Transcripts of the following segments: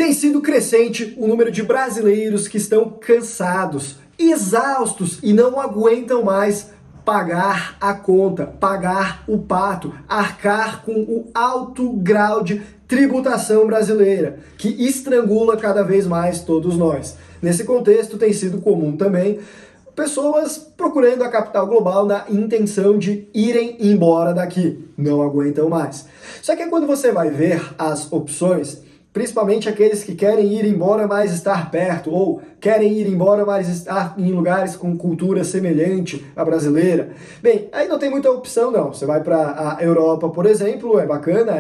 Tem sido crescente o número de brasileiros que estão cansados, exaustos e não aguentam mais pagar a conta, pagar o pato, arcar com o alto grau de tributação brasileira, que estrangula cada vez mais todos nós. Nesse contexto, tem sido comum também pessoas procurando a capital global na intenção de irem embora daqui, não aguentam mais. Só que quando você vai ver as opções, principalmente aqueles que querem ir embora, mas estar perto, ou querem ir embora, mas estar em lugares com cultura semelhante à brasileira. Bem, aí não tem muita opção não. Você vai para a Europa, por exemplo, é bacana,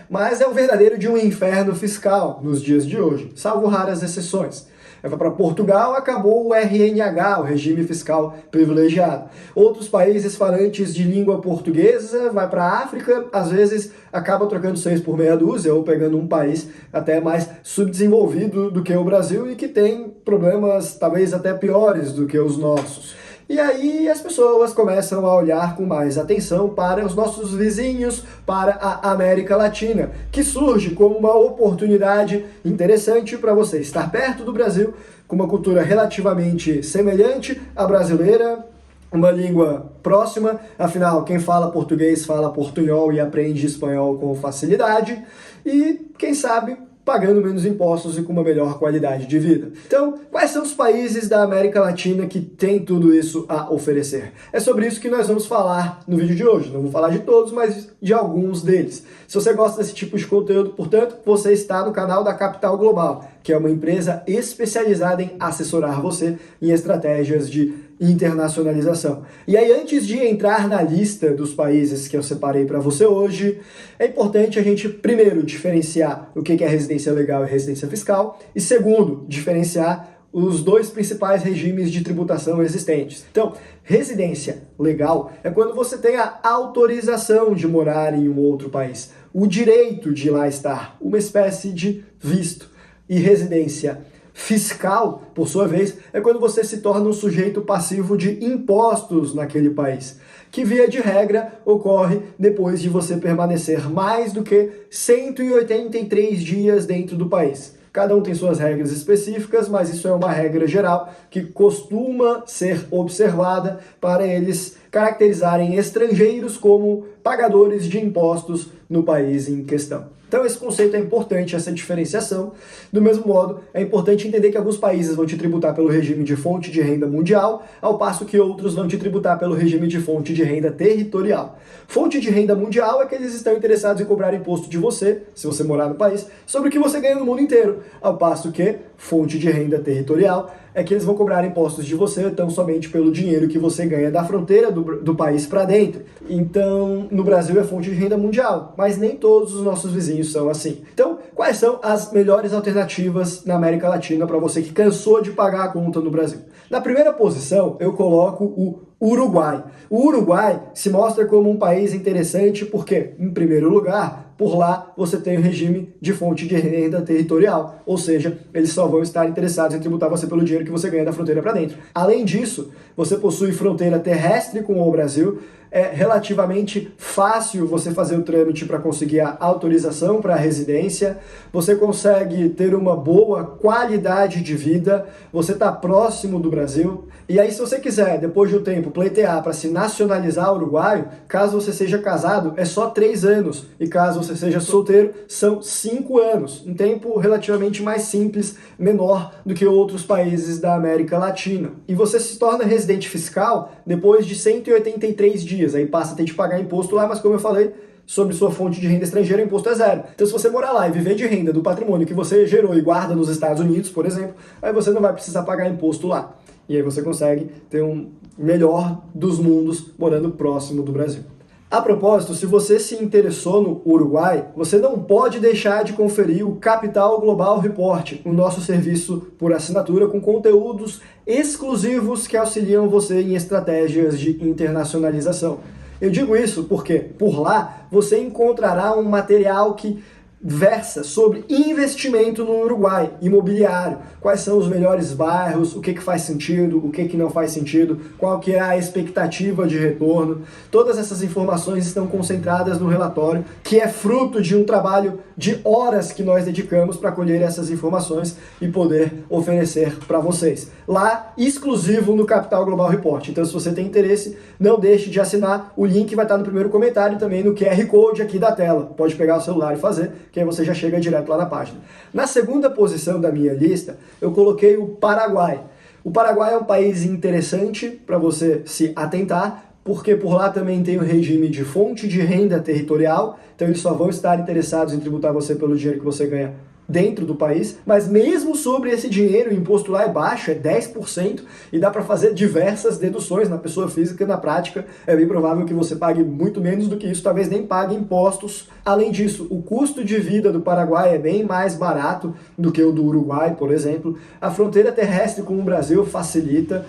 mas é o verdadeiro de um inferno fiscal nos dias de hoje, salvo raras exceções. Vai para Portugal, acabou o RNH, o regime fiscal privilegiado. Outros países falantes de língua portuguesa, vai para a África, às vezes acaba trocando 6 por meia dúzia, ou pegando um país até mais subdesenvolvido do que o Brasil e que tem problemas talvez até piores do que os nossos. E aí as pessoas começam a olhar com mais atenção para os nossos vizinhos, para a América Latina, que surge como uma oportunidade interessante para você estar perto do Brasil, com uma cultura relativamente semelhante à brasileira, uma língua próxima, afinal, quem fala português fala portunhol e aprende espanhol com facilidade, e quem sabe pagando menos impostos e com uma melhor qualidade de vida. Então, quais são os países da América Latina que têm tudo isso a oferecer? É sobre isso que nós vamos falar no vídeo de hoje. Não vou falar de todos, mas de alguns deles. Se você gosta desse tipo de conteúdo, portanto, você está no canal da Capital Global, que é uma empresa especializada em assessorar você em estratégias de internacionalização. E aí, antes de entrar na lista dos países que eu separei para você hoje, é importante a gente, primeiro, diferenciar o que é residência legal e residência fiscal, e segundo, diferenciar os dois principais regimes de tributação existentes. Então, residência legal é quando você tem a autorização de morar em um outro país, o direito de lá estar, uma espécie de visto. E residência fiscal, por sua vez, é quando você se torna um sujeito passivo de impostos naquele país, que via de regra ocorre depois de você permanecer mais do que 183 dias dentro do país. Cada um tem suas regras específicas, mas isso é uma regra geral que costuma ser observada para eles caracterizarem estrangeiros como pagadores de impostos no país em questão. Então esse conceito é importante, essa diferenciação. Do mesmo modo, é importante entender que alguns países vão te tributar pelo regime de fonte de renda mundial, ao passo que outros vão te tributar pelo regime de fonte de renda territorial. Fonte de renda mundial é que eles estão interessados em cobrar imposto de você, se você morar no país, sobre o que você ganha no mundo inteiro, ao passo que fonte de renda territorial é que eles vão cobrar impostos de você tão somente pelo dinheiro que você ganha da fronteira do país para dentro. Então, no Brasil é fonte de renda mundial, mas nem todos os nossos vizinhos são assim. Então, quais são as melhores alternativas na América Latina para você que cansou de pagar a conta no Brasil? Na primeira posição, eu coloco o Uruguai. O Uruguai se mostra como um país interessante porque, em primeiro lugar, por lá você tem o regime de fonte de renda territorial, ou seja, eles só vão estar interessados em tributar você pelo dinheiro que você ganha da fronteira para dentro. Além disso, você possui fronteira terrestre com o Brasil, é relativamente fácil você fazer o trâmite para conseguir a autorização para a residência, você consegue ter uma boa qualidade de vida, você está próximo do Brasil, e aí se você quiser, depois de um tempo, pleitear para se nacionalizar uruguaio, caso você seja casado, é só 3 anos, e caso você seja solteiro, são 5 anos, um tempo relativamente mais simples, menor do que outros países da América Latina. E você se torna residente fiscal depois de 183 dias, aí passa a ter que pagar imposto lá, mas como eu falei, sobre sua fonte de renda estrangeira, o imposto é zero. Então se você morar lá e viver de renda do patrimônio que você gerou e guarda nos Estados Unidos, por exemplo, aí você não vai precisar pagar imposto lá. E aí você consegue ter um melhor dos mundos morando próximo do Brasil. A propósito, se você se interessou no Uruguai, você não pode deixar de conferir o Capital Global Report, o nosso serviço por assinatura com conteúdos exclusivos que auxiliam você em estratégias de internacionalização. Eu digo isso porque, por lá, você encontrará um material que versa sobre investimento no Uruguai, imobiliário. Quais são os melhores bairros, o que faz sentido, o que não faz sentido, qual que é a expectativa de retorno. Todas essas informações estão concentradas no relatório, que é fruto de um trabalho de horas que nós dedicamos para colher essas informações e poder oferecer para vocês. Lá, exclusivo no Capital Global Report. Então, se você tem interesse, não deixe de assinar. O link vai estar no primeiro comentário e também no QR Code aqui da tela. Pode pegar o celular e fazer, que aí você já chega direto lá na página. Na segunda posição da minha lista, eu coloquei o Paraguai. O Paraguai é um país interessante para você se atentar, porque por lá também tem o regime de fonte de renda territorial, então eles só vão estar interessados em tributar você pelo dinheiro que você ganha dentro do país, mas mesmo sobre esse dinheiro, o imposto lá é baixo, é 10%, e dá para fazer diversas deduções na pessoa física. Na prática, é bem provável que você pague muito menos do que isso, talvez nem pague impostos. Além disso, o custo de vida do Paraguai é bem mais barato do que o do Uruguai, por exemplo. A fronteira terrestre com o Brasil facilita.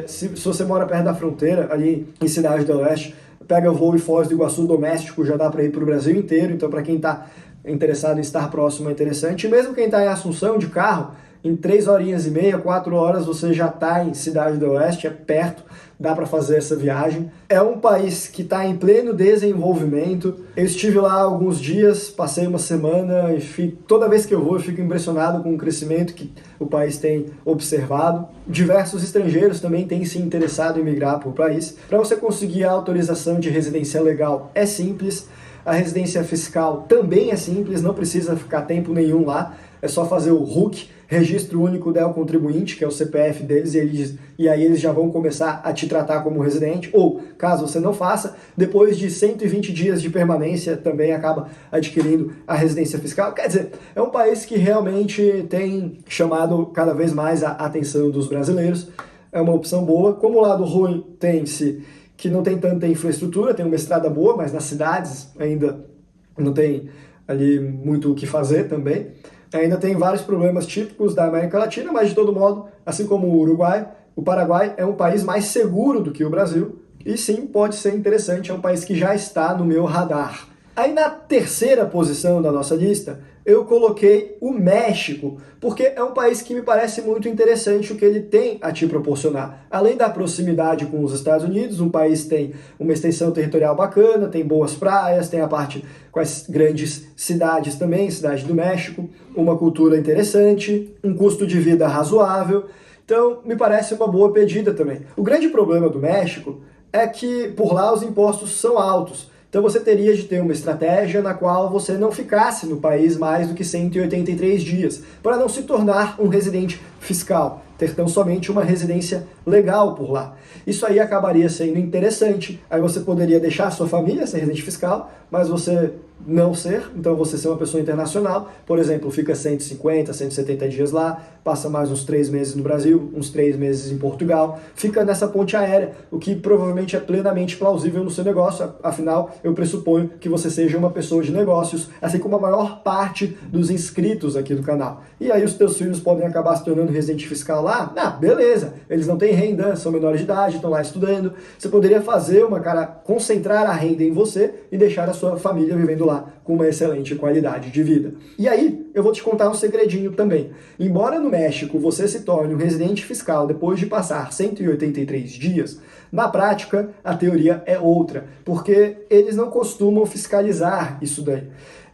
Se você mora perto da fronteira, ali em Cidade do Oeste, pega o voo em Foz do Iguaçu doméstico, já dá para ir para o Brasil inteiro. Então, para quem está interessado em estar próximo é interessante. E mesmo quem está em Assunção de carro, em 3 horinhas e meia, 4 horas, você já está em Cidade do Oeste, é perto, dá para fazer essa viagem. É um país que está em pleno desenvolvimento. Eu estive lá alguns dias, passei uma semana e toda vez que eu vou eu fico impressionado com o crescimento que o país tem observado. Diversos estrangeiros também têm se interessado em migrar para o país. Para você conseguir a autorização de residência legal é simples. A residência fiscal também é simples, não precisa ficar tempo nenhum lá, é só fazer o RUC, Registro Único del Contribuinte, que é o CPF deles, e aí eles já vão começar a te tratar como residente, ou, caso você não faça, depois de 120 dias de permanência, também acaba adquirindo a residência fiscal. Quer dizer, é um país que realmente tem chamado cada vez mais a atenção dos brasileiros, é uma opção boa. Como o lado ruim tem-se que não tem tanta infraestrutura, tem uma estrada boa, mas nas cidades ainda não tem ali muito o que fazer também. Ainda tem vários problemas típicos da América Latina, mas de todo modo, assim como o Uruguai, o Paraguai é um país mais seguro do que o Brasil, e sim, pode ser interessante, é um país que já está no meu radar. Aí na terceira posição da nossa lista, eu coloquei o México, porque é um país que me parece muito interessante o que ele tem a te proporcionar. Além da proximidade com os Estados Unidos, um país tem uma extensão territorial bacana, tem boas praias, tem a parte com as grandes cidades também, Cidade do México, uma cultura interessante, um custo de vida razoável. Então, me parece uma boa pedida também. O grande problema do México é que por lá os impostos são altos. Então você teria de ter uma estratégia na qual você não ficasse no país mais do que 183 dias, para não se tornar um residente fiscal, ter tão somente uma residência legal por lá. Isso aí acabaria sendo interessante, aí você poderia deixar a sua família ser residente fiscal, mas você não ser, então você ser uma pessoa internacional, por exemplo, fica 150, 170 dias lá, passa mais uns 3 meses no Brasil, uns 3 meses em Portugal, fica nessa ponte aérea, o que provavelmente é plenamente plausível no seu negócio, afinal, eu pressuponho que você seja uma pessoa de negócios, assim como a maior parte dos inscritos aqui do canal. E aí os teus filhos podem acabar se tornando residente fiscal lá? Ah, beleza, eles não têm renda, são menores de idade, estão lá estudando, você poderia fazer concentrar a renda em você e deixar a sua família vivendo lá com uma excelente qualidade de vida. E aí, eu vou te contar um segredinho também. Embora no México você se torne um residente fiscal depois de passar 183 dias, na prática, a teoria é outra, porque eles não costumam fiscalizar isso daí.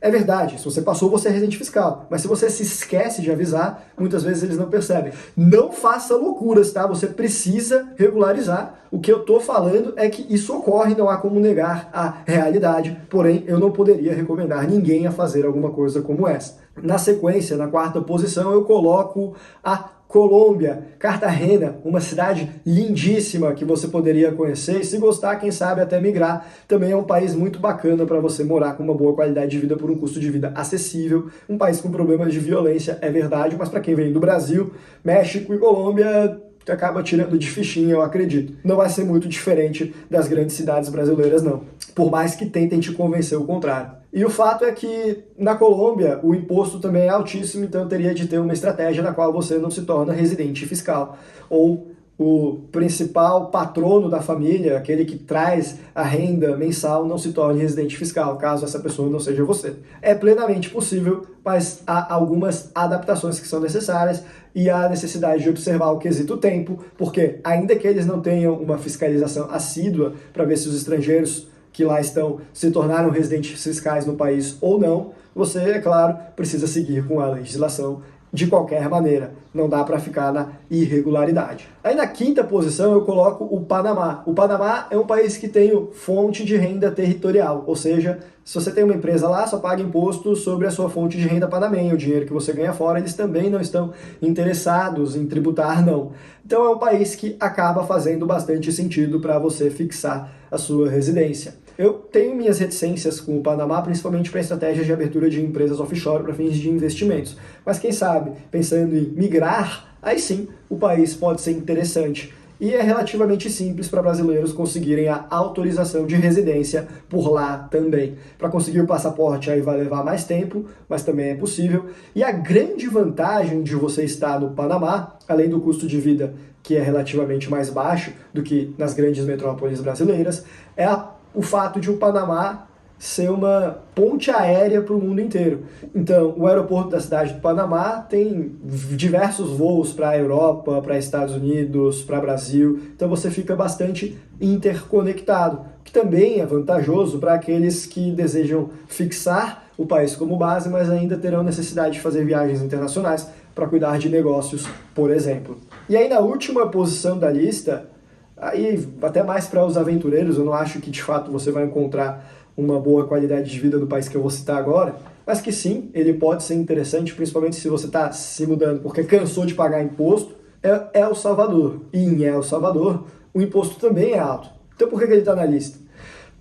É verdade, se você passou, você é residente fiscal, mas se você se esquece de avisar, muitas vezes eles não percebem. Não faça loucuras, tá? Você precisa regularizar. O que eu tô falando é que isso ocorre, não há como negar a realidade, porém eu não poderia recomendar ninguém a fazer alguma coisa como essa. Na sequência, na quarta posição, eu coloco a Colômbia, Cartagena, uma cidade lindíssima que você poderia conhecer e, se gostar, quem sabe até migrar. Também é um país muito bacana para você morar com uma boa qualidade de vida por um custo de vida acessível. Um país com problemas de violência, é verdade, mas para quem vem do Brasil, México e Colômbia, acaba tirando de fichinha, eu acredito. Não vai ser muito diferente das grandes cidades brasileiras, não. Por mais que tentem te convencer o contrário. E o fato é que na Colômbia o imposto também é altíssimo, então teria de ter uma estratégia na qual você não se torna residente fiscal. Ou o principal patrono da família, aquele que traz a renda mensal, não se torne residente fiscal, caso essa pessoa não seja você. É plenamente possível, mas há algumas adaptações que são necessárias e há necessidade de observar o quesito tempo, porque ainda que eles não tenham uma fiscalização assídua para ver se os estrangeiros que lá estão se tornaram residentes fiscais no país ou não, você, é claro, precisa seguir com a legislação de qualquer maneira. Não dá para ficar na irregularidade. Aí na quinta posição eu coloco o Panamá. O Panamá é um país que tem fonte de renda territorial, ou seja, se você tem uma empresa lá, só paga imposto sobre a sua fonte de renda panamenha. O dinheiro que você ganha fora, eles também não estão interessados em tributar, não. Então é um país que acaba fazendo bastante sentido para você fixar a sua residência. Eu tenho minhas reticências com o Panamá, principalmente para estratégias de abertura de empresas offshore para fins de investimentos. Mas quem sabe, pensando em migrar, aí sim o país pode ser interessante. E é relativamente simples para brasileiros conseguirem a autorização de residência por lá também. Para conseguir o passaporte aí vai levar mais tempo, mas também é possível. E a grande vantagem de você estar no Panamá, além do custo de vida que é relativamente mais baixo do que nas grandes metrópoles brasileiras, é o fato de o Panamá ser uma ponte aérea para o mundo inteiro. Então, o aeroporto da cidade do Panamá tem diversos voos para a Europa, para Estados Unidos, para Brasil. Então, você fica bastante interconectado, que também é vantajoso para aqueles que desejam fixar o país como base, mas ainda terão necessidade de fazer viagens internacionais para cuidar de negócios, por exemplo. E aí, na última posição da lista, aí até mais para os aventureiros, eu não acho que de fato você vai encontrar uma boa qualidade de vida no país que eu vou citar agora, mas que sim, ele pode ser interessante, principalmente se você está se mudando porque cansou de pagar imposto, é El Salvador. E em El Salvador, o imposto também é alto. Então por que ele está na lista?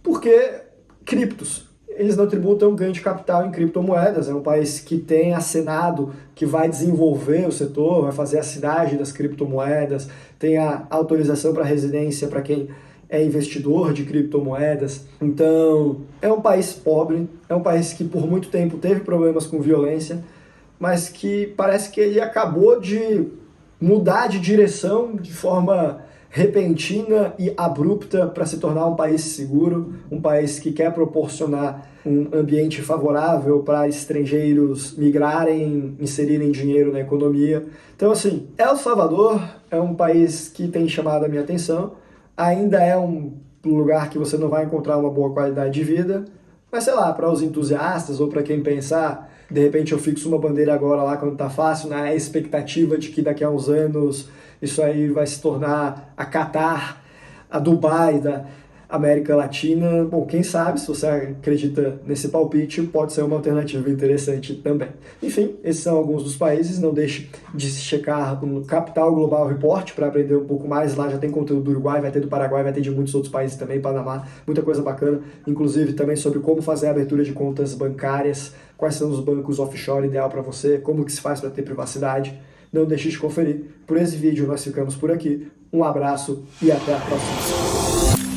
Porque criptos. Eles não tributam ganho de capital em criptomoedas. É um país que tem a Senado, que vai desenvolver o setor, vai fazer a cidade das criptomoedas, tem a autorização para residência para quem é investidor de criptomoedas. Então, é um país pobre, é um país que por muito tempo teve problemas com violência, mas que parece que ele acabou de mudar de direção de forma repentina e abrupta para se tornar um país seguro, um país que quer proporcionar um ambiente favorável para estrangeiros migrarem, inserirem dinheiro na economia. Então, assim, El Salvador é um país que tem chamado a minha atenção, ainda é um lugar que você não vai encontrar uma boa qualidade de vida, mas sei lá, para os entusiastas ou para quem pensar, de repente eu fixo uma bandeira agora lá quando tá fácil, na expectativa de que daqui a uns anos isso aí vai se tornar a Catar, a Dubai da América Latina. Bom, quem sabe, se você acredita nesse palpite, pode ser uma alternativa interessante também. Enfim, esses são alguns dos países. Não deixe de se checar no Capital Global Report para aprender um pouco mais. Lá já tem conteúdo do Uruguai, vai ter do Paraguai, vai ter de muitos outros países também, Panamá, muita coisa bacana, inclusive também sobre como fazer a abertura de contas bancárias, quais são os bancos offshore ideal para você, como que se faz para ter privacidade. Não deixe de conferir. Por esse vídeo nós ficamos por aqui. Um abraço e até a próxima.